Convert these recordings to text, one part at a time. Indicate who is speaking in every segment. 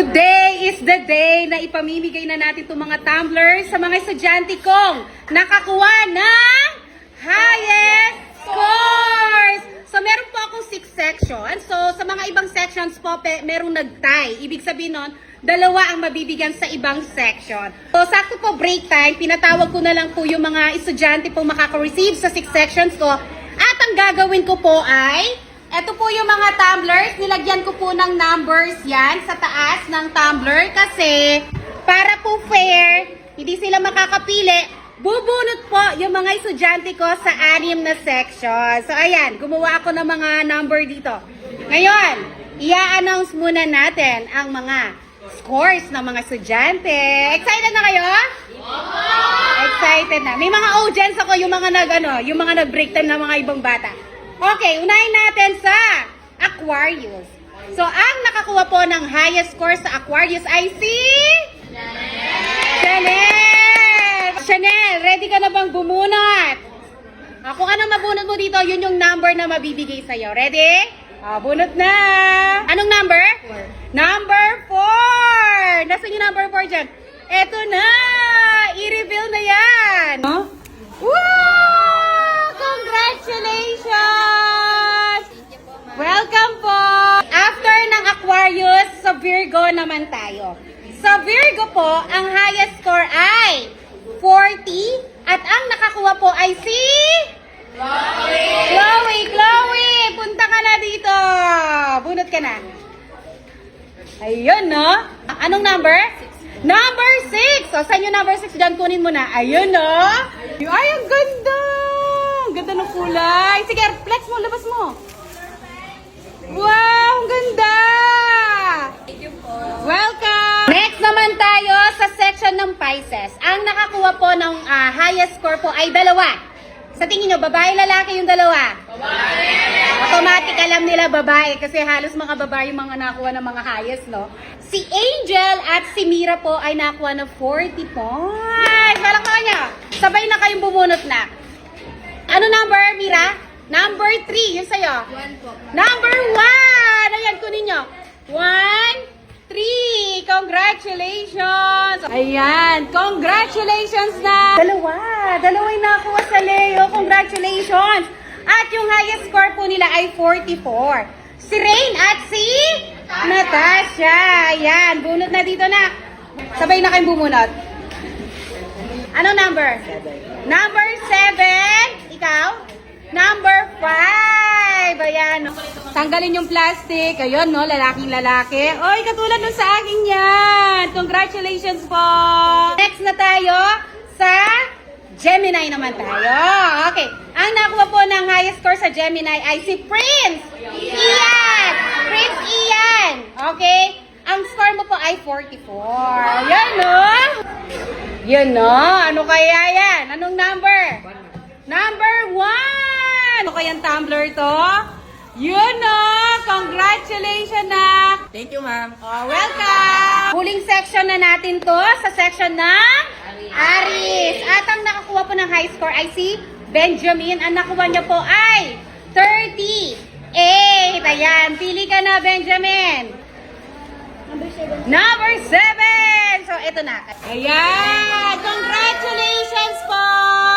Speaker 1: Today is the day na ipamimigay na natin itong mga tumblers sa mga estudyante kong nakakuha ng highest scores! So, meron po akong 6 sections. So, sa mga ibang sections po, merong nag-tie. Ibig sabihin nun, dalawa ang mabibigyan sa ibang section. So, sakto po break time, pinatawag ko na lang po yung mga estudyante pong makaka-receive sa 6 sections ko. At ang gagawin ko po ay, eto po yung mga tumblers, nilagyan ko po ng numbers yan sa taas ng tumbler kasi para po fair, hindi sila makakapili, bubunot po yung mga estudyante ko sa 6 na section. So ayan, gumawa ako ng mga number dito. Ngayon, i-announce muna natin ang mga scores ng mga estudyante. Excited na kayo? Excited na. May mga audience ako, yung mga nag-break time ng mga ibang bata. Okay, unahin natin sa Aquarius. So, ang nakakuha po ng highest score sa Aquarius ay si Chanel! Chanel, ready ka na bang bumunot? Kung anong mabunot mo dito, yun yung number na mabibigay sa'yo. Ready? Bunot na! Anong number? 4. Number 4! Nasaan yung number 4 dyan? Eto na! I-reveal na yan! Huh? Wow! Congratulations! Welcome po! After ng Aquarius, sa Virgo naman tayo. Sa Virgo po, ang highest score ay 40 at ang nakakuha po ay si Chloe! Chloe! Punta ka na dito! Bunot ka na. Ayun, no? Anong number? 6. Number 6! So, saan yung number 6? Diyan, kunin mo na. Ayun, no? Ay, ang ganda! Ang ganda ng kulay. Sige, flex mo, labas mo. Wow, ang ganda! Thank you po. Welcome! Next naman tayo sa section ng Pisces. Ang nakakuha po ng highest score po ay 2. Sa tingin nyo, babae, lalaki yung 2? Babae! Automatic alam nila babae kasi halos mga babae yung mga nakuha ng mga highest, no? Si Angel at si Mira po ay nakuha ng 40 points. Palakpakan niya. Sabay na kayong bumunot na. Ano number, Mira? Number 3. Yun sa'yo.
Speaker 2: 1 po.
Speaker 1: Number 1. Ayan, kunin nyo. 1, 3. Congratulations. Ayan. Congratulations na. Dalawa yung nakuha sa Leo. Congratulations. At yung highest score po nila ay 44. Si Rain at si Natasha. Ayan. Bunot na dito na. Sabay na kayong bumunot. Ano number? 7. Number 7. Ikaw? Number 5. Ayan. Tanggalin yung plastic. Ayun, no? Lalaking lalaki. Oy, katulad nun sa akin yan. Congratulations po. Next na tayo sa Gemini naman tayo. Okay. Ang nakuha po ng highest score sa Gemini ay si Prince Ian. Prince Ian. Okay. Ang score mo po ay 44. Yan, no? Yan, no? Ano kaya yan? Anong number? Number 1. Ano kayang tumbler to? Yun, no? Congratulations na.
Speaker 2: Thank you, ma'am.
Speaker 1: Welcome. Huling section na natin to sa section ng Aries. At ang nakakuha po ng high score ay si Benjamin. Ang nakuha niya po ay 38. Ayan. Pili ka na, Benjamin. Number 7. So, ito na. Ayan. Congratulations po.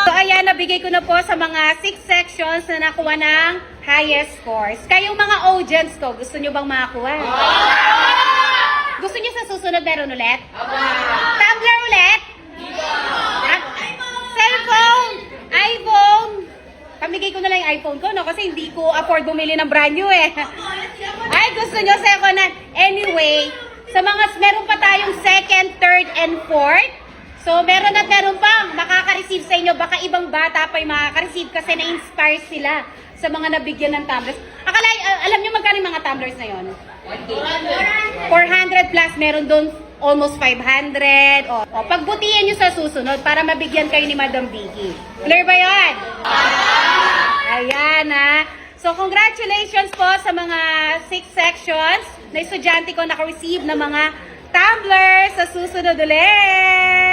Speaker 1: So, ayan. Nabigay ko na po sa mga 6 sections na nakuha ng highest scores. Kayong mga audience ko, gusto nyo bang makakuha? Gusto nyo sa susunod meron ulit? Tumblr ulit? Cellphone? iPhone? Pamigay ko na lang yung iPhone ko, no? Kasi hindi ko afford bumili ng brand new, eh. Ay, gusto nyo second hand. Anyway, sa mga, meron pa tayong second, third, and fourth. So, meron at meron pang makaka-receive sa inyo. Baka ibang bata pa yung makaka-receive kasi na-inspire sila sa mga nabigyan ng tumblers. Alam nyo magkano yung mga tumblers na yon? 400 plus. Meron doon almost 500. Pagbutihan nyo sa susunod para mabigyan kayo ni Madam Vicky. Clear ba yun? Ayan, ha. So, congratulations po sa mga 6 sections na estudyante ko naka-receive ng mga tumblers sa susunod ulit.